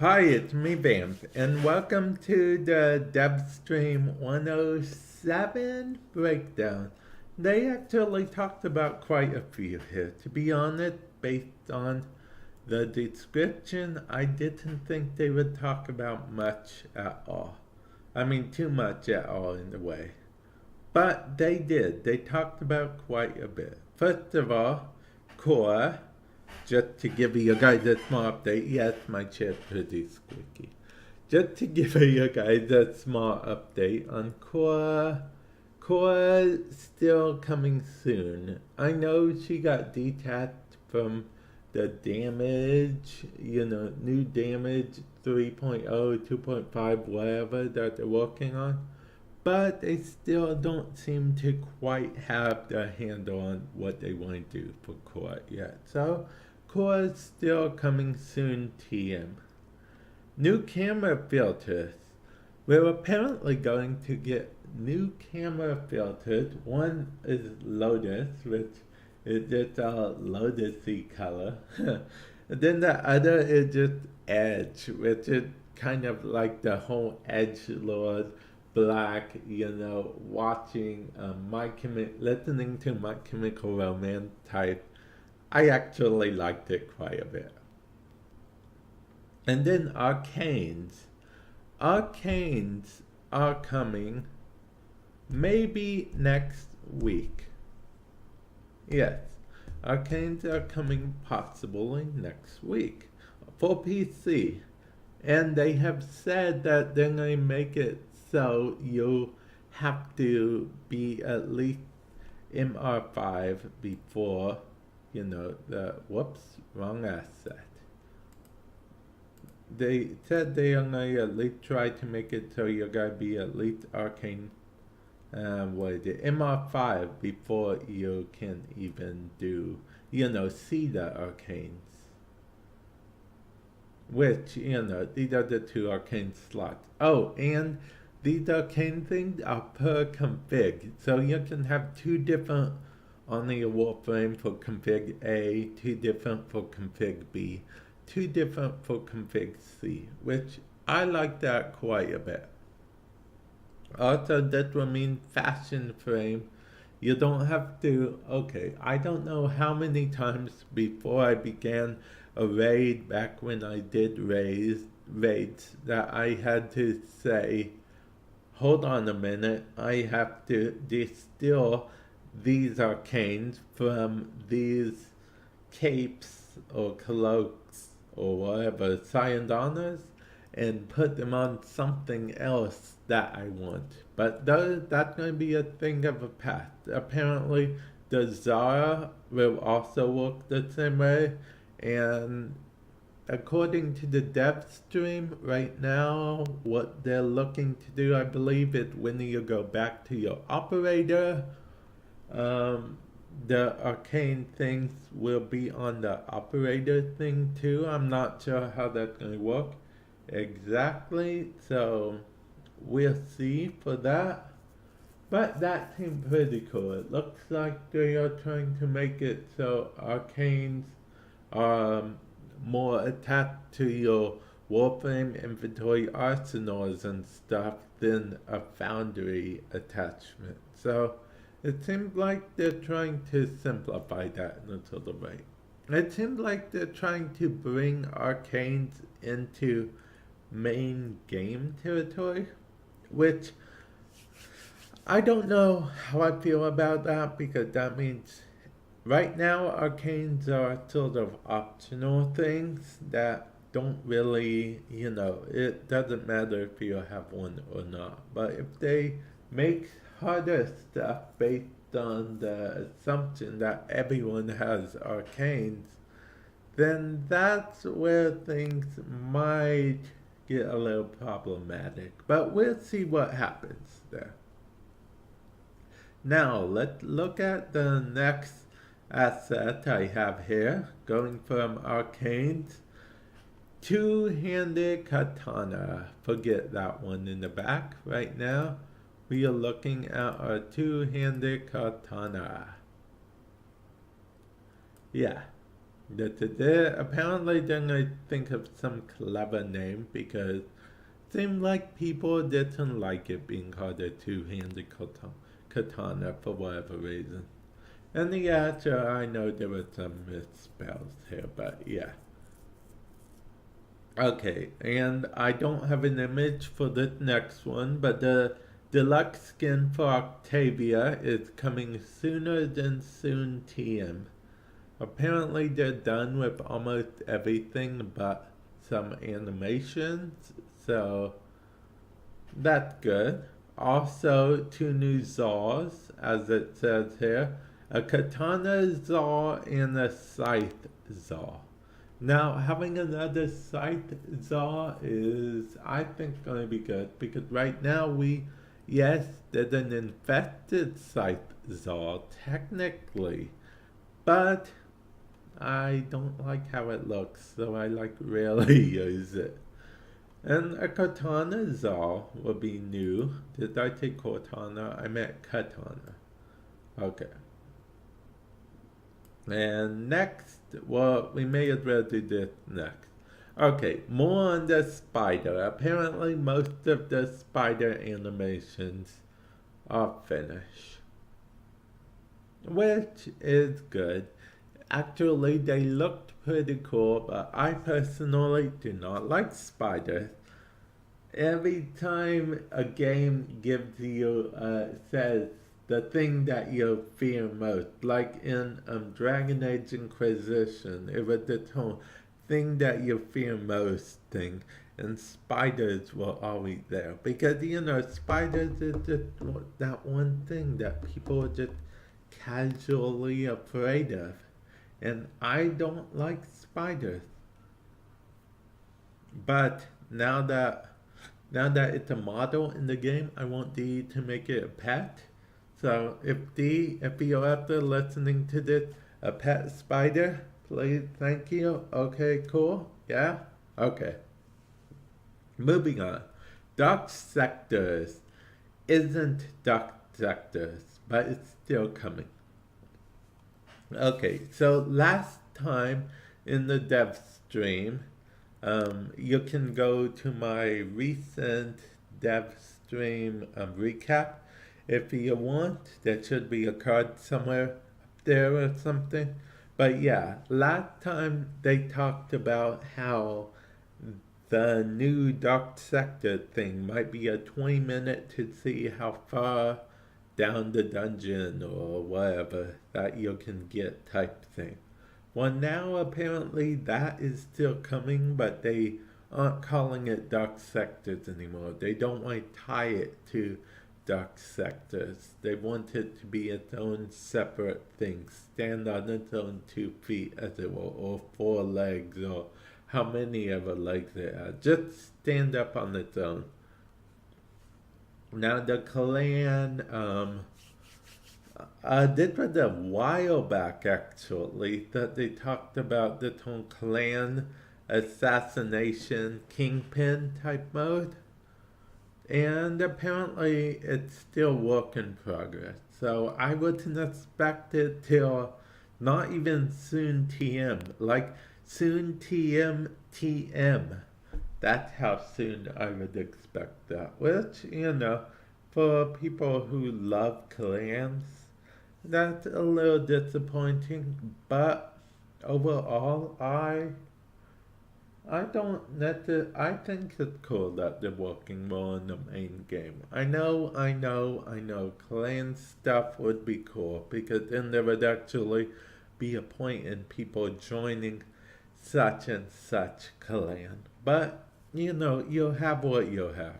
Hi, it's me, Vamp, and welcome to the Devstream 107 breakdown. They actually talked about quite a few here. To be honest, based on the description, I didn't think they would talk about much at all. I mean, too much at all in a way. But they did. They talked about quite a bit. First of all, Core, just to give you guys a small update. Yes, my chair's pretty squeaky. Just to give you guys a small update on Core. Core still coming soon. I know she got detached from the damage, new damage 3.0, 2.5, whatever that they're working on. But they still don't seem to quite have the handle on what they want to do for Core yet. So Core is still coming soon, TM. New camera filters. We're apparently going to get new camera filters. One is Lotus, which is just a lotusy color. And then the other is just Edge, which is kind of like the whole Edgelord Black, watching listening to My Chemical Romance type. I actually liked it quite a bit. And then Arcanes. Arcanes are coming maybe next week. Yes, Arcanes are coming possibly next week for PC. And they have said that they're going to make it so you'll have to be at least MR5 before, wrong asset. They said they are going to at least try to make it so you're going to be at least Arcane, MR5 before you can even do, see the Arcanes. Which, these are the two Arcane slots. Oh, and these Arcane things are per config. So you can have two different on the Warframe for config A, two different for config B, two different for config C, which I like that quite a bit. Also, that will mean fashion frame. You don't have to, okay, I don't know how many times before I began a raid back when I did raids that I had to say, hold on a minute, I have to distill these arcanes from these capes or cloaks or whatever, Cyandanas, and put them on something else that I want. But that's going to be a thing of a past. Apparently, the Zara will also work the same way, and according to the dev stream right now, what they're looking to do, I believe, is when you go back to your operator, the arcane things will be on the operator thing too. I'm not sure how that's going to work exactly, so we'll see for that. But that seemed pretty cool. It looks like they are trying to make it so arcanes are more attached to your Warframe inventory arsenals and stuff than a foundry attachment. So it seems like they're trying to simplify that in a little way. It seems like they're trying to bring arcanes into main game territory, which I don't know how I feel about that, because that means right now arcanes are sort of optional things that don't really, it doesn't matter if you have one or not. But if they make harder stuff based on the assumption that everyone has arcanes, then that's where things might get a little problematic. But we'll see what happens there. Now, let's look at the next asset I have here, going from arcanes. Two-handed katana. Forget that one in the back right now. We are looking at our two-handed katana. Yeah, Apparently they're gonna think of some clever name because it seemed like people didn't like it being called a two-handed katana for whatever reason. And yeah, sure, I know there were some misspells here, but yeah. Okay, and I don't have an image for the next one, but the deluxe skin for Octavia is coming sooner than soon TM. Apparently they're done with almost everything but some animations, so that's good. Also, two new Zaws, as it says here, a katana Zaw and a scythe Zaw. Now, having another scythe Zaw is, I think, going to be good because right now yes, there's an infested scythe Zaw, technically, but I don't like how it looks, so I like rarely use it. And a katana Zaw will be new. Did I take katana? I meant katana. Okay. And next, well, we may as well do this next. Okay, more on the spider. Apparently, most of the spider animations are finished, which is good. Actually, they looked pretty cool, but I personally do not like spiders. Every time a game gives you, says the thing that you fear most, like in Dragon Age Inquisition, it was the thing that you fear most thing, and spiders were always there. Because, spiders is just that one thing that people are just casually afraid of. And I don't like spiders. But now that it's a model in the game, I want Dee to make it a pet. So if you're out there listening to this, a pet spider, please, thank you. Okay, cool. Yeah? Okay. Moving on. Dark Sectors isn't Dark Sectors, but it's still coming. Okay, so last time in the dev stream, you can go to my recent Devstream recap if you want. There should be a card somewhere up there or something. But yeah, last time they talked about how the new Dark Sector thing might be a 20-minute to see how far down the dungeon or whatever that you can get type thing. Well, now apparently that is still coming, but they aren't calling it Dark Sectors anymore. They don't want to tie it to Dark Sectors. They want it to be its own separate thing, stand on its own 2 feet, as it will, or 4 legs, or how many ever legs it has. Just stand up on its own. Now the clan, this was a while back actually that they talked about the whole clan assassination kingpin type mode. And apparently it's still work in progress. So I wouldn't expect it till not even soon TM, like soon TM. That's how soon I would expect that. Which, for people who love clans, that's a little disappointing. But overall, I don't I think it's cool that they're working more on the main game. I know. Clan stuff would be cool because then there would actually be a point in people joining such and such clan. But you'll have what you'll have.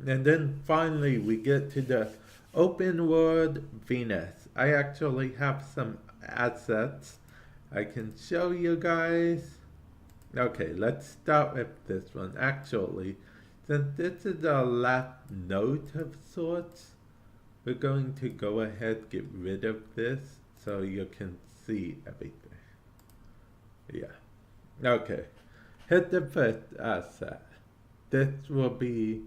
And then finally we get to the open world Venus. I actually have some assets I can show you guys. Okay, let's start with this one. Actually, since this is a last note of sorts, we're going to go ahead get rid of this so you can see everything. Yeah. Okay. Hit the first asset. This will be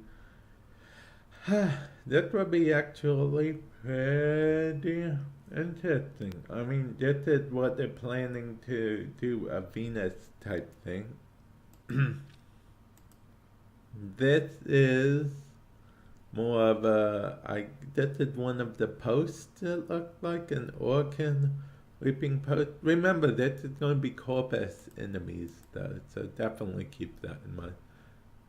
actually pretty Interesting. I mean, this is what they're planning to do, a Venus type thing. This is more of this is one of the posts that looked like an organ reaping post. Remember, this is going to be corpus enemies though, so definitely keep that in mind.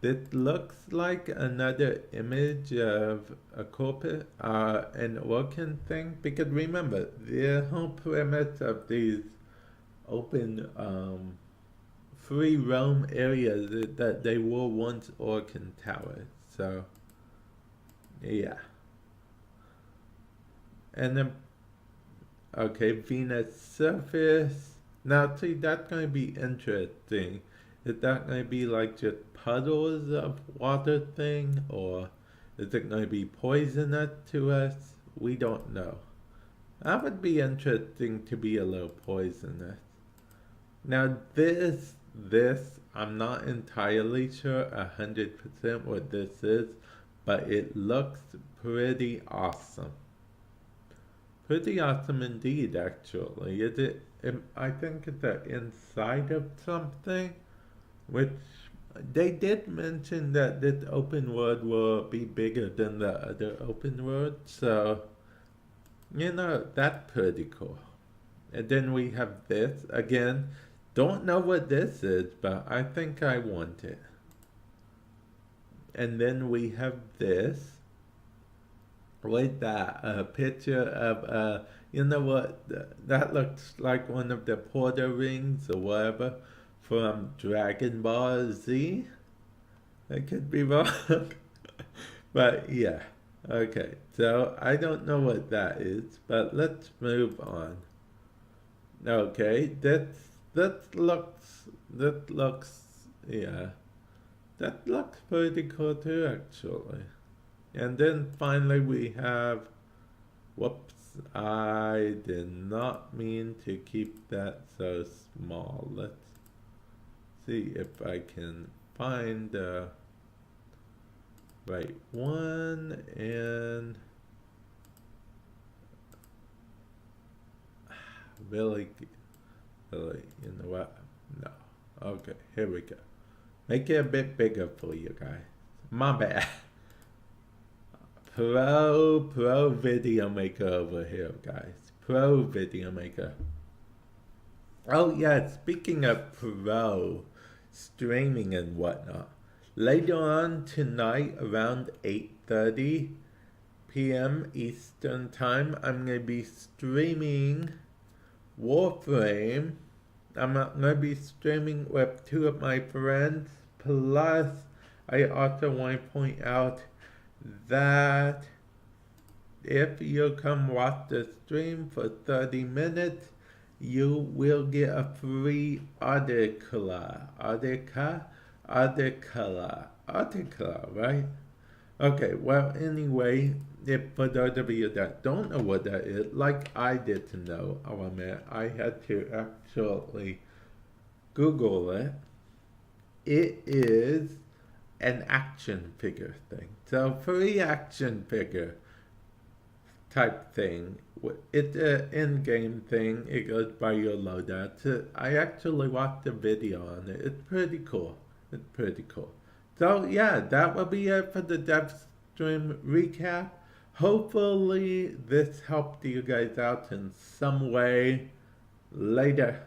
This looks like another image of a corpus, an organ thing, because remember, the whole premise of these open, free roam areas is that they were once organ towers, so, yeah. And then, okay, Venus surface. Now, see, that's going to be interesting. Is that going to be like just puddles of water thing, or is it going to be poisonous to us? We don't know. That would be interesting to be a little poisonous. Now this, I'm not entirely sure 100% what this is, but it looks pretty awesome. Pretty awesome indeed, actually. Is it? I think it's the inside of something, which they did mention that this open world will be bigger than the other open world, so that's pretty cool. And then we have this again. Don't know what this is, but I think I want it. And then we have this. With that, a picture of you know what? That looks like one of the Porter rings or whatever from Dragon Ball Z. I could be wrong, but yeah. Okay, so I don't know what that is, but let's move on. Okay, that looks yeah, that looks pretty cool too, actually. And then finally we have, whoops, I did not mean to keep that so small. Let's see if I can find the right one, and really, you know what? No. Okay, here we go. Make it a bit bigger for you guys. My bad. Pro video maker over here, guys. Pro video maker. Oh yeah, speaking of pro streaming and whatnot, later on tonight around 8:30 p.m. Eastern time, I'm gonna be streaming Warframe. I'm gonna be streaming with two of my friends. Plus, I also want to point out that if you come watch the stream for 30 minutes, you will get a free article, right? Okay, well, anyway, if for those of you that don't know what that is, like I did to know, I'll admit, I had to actually Google it. It is an action figure thing. So free action figure type thing. It's an in-game thing. It goes by your loadout. So I actually watched a video on it. It's pretty cool. It's pretty cool. So yeah, that will be it for the Devstream recap. Hopefully this helped you guys out in some way. Later.